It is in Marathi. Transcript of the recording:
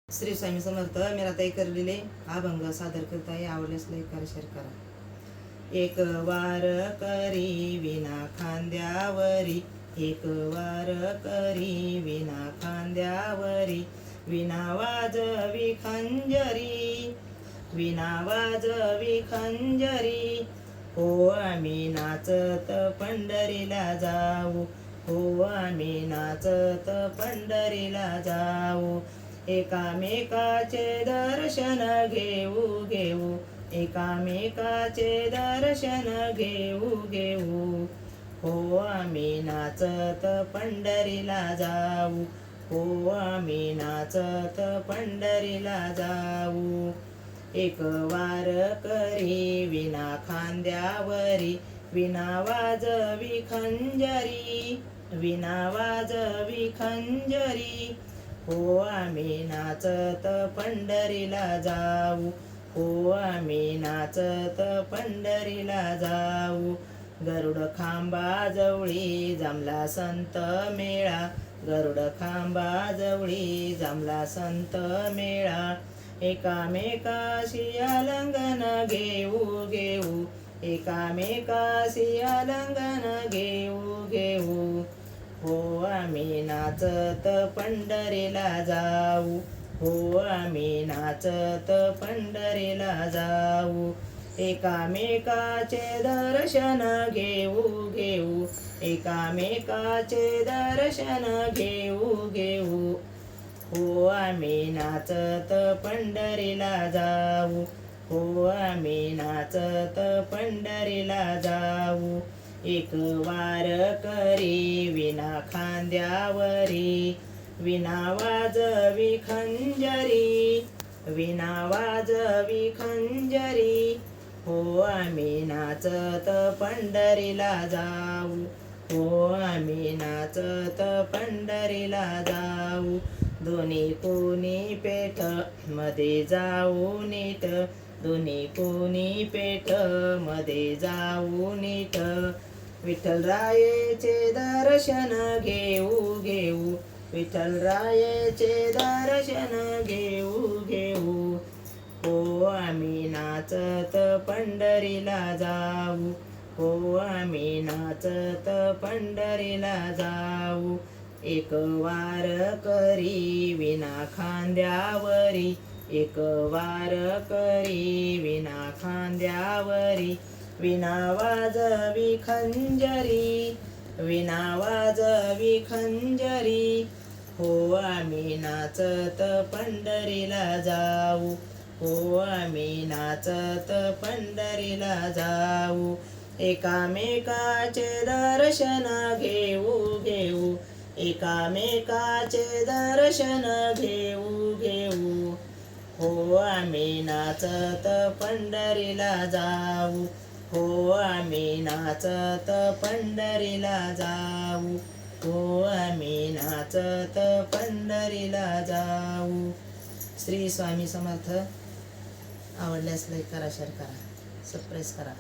श्री स्वामी समर्थ. मीराताई करलेले अभंग सादर करत आहे. आवडल्यास लाईक करा, शेअर करा. एक वार करी विना खांद्यावरी, एक वार करी विना खांद्यावरी, विना वाजवी खंजरी, विना वाजवी खंजरी. हो आम्ही नाचत पंढरीला जाऊ, हो आम्ही नाचत पंढरीला जाऊ. एकामेकाचे दर्शन घेऊ घेऊ, एकामेकाचे दर्शन घेऊ घेऊ. हो आम्ही नाचत पंढरीला जाऊ, हो आम्ही नाचत पंढरीला जाऊ. एक वार करी विना खांद्यावरी, विना वाजवी खंजरी, विना वाजवी खंजरी. हो आम्ही नाचत पंढरीला जाऊ, हो आम्ही नाचत पंढरीला जाऊ. गरुड खांबाजवळी जमला संत मेळा, गरुड खांबाजवळी जमला संत मेळा. एकामेकाशी आलिंगन घेऊ घेऊ, एकामेकाशी आलिंगन घेऊ घेऊ. हो आम्ही नाचत पंढरीला जाऊ, हो आम्ही नाचत पंढरीला जाऊ. एकामेकाचे दर्शन घेऊ घेऊ, एकामेकाचे दर्शन घेऊ घेऊ. हो आम्ही नाचत पंढरीला जाऊ, हो आम्ही नाचत पंढरीला जाऊ. एक वार करी विना खांद्यावरी, विना वाजवी खंजरी, विना वाजवी खंजरी. हो आम्ही नाचत पंढरीला जाऊ, हो आम्ही नाचत पंढरीला जाऊ. दोन्ही कोणी पेठ मध्ये जाऊ नीट, दोन्ही कोणी पेठ मध्ये जाऊ नीट. विठ्ठलरायेचे दर्शन घेऊ घेऊ, विठ्ठलरायेचे दर्शन घेऊ घेऊ. हो आम्ही नाचत पंढरीला जाऊ, हो आम्ही नाचत पंढरीला जाऊ. एक वार करी विना खांद्यावरी, एक वार करी विना खांद्यावरी, विना वाजवी खंजरी, विना वाजवी खंजरी. हो आम्ही नाचत पंढरीला जाऊ, हो आम्ही नाचत पंढरीला जाऊ. एकामेकाचे दर्शन घेऊ घेऊ, एकामेकाचे दर्शन घेऊ घेऊ. हो आम्ही नाचत पंढरीला जाऊ, हो आम्ही नाचत पंढरीला जाऊ, हो आम्ही नाचत पंढरीला जाऊ. श्री स्वामी समर्थ. आवडल्यास लाईक करा, शेअर करा, सबस्क्राईब करा.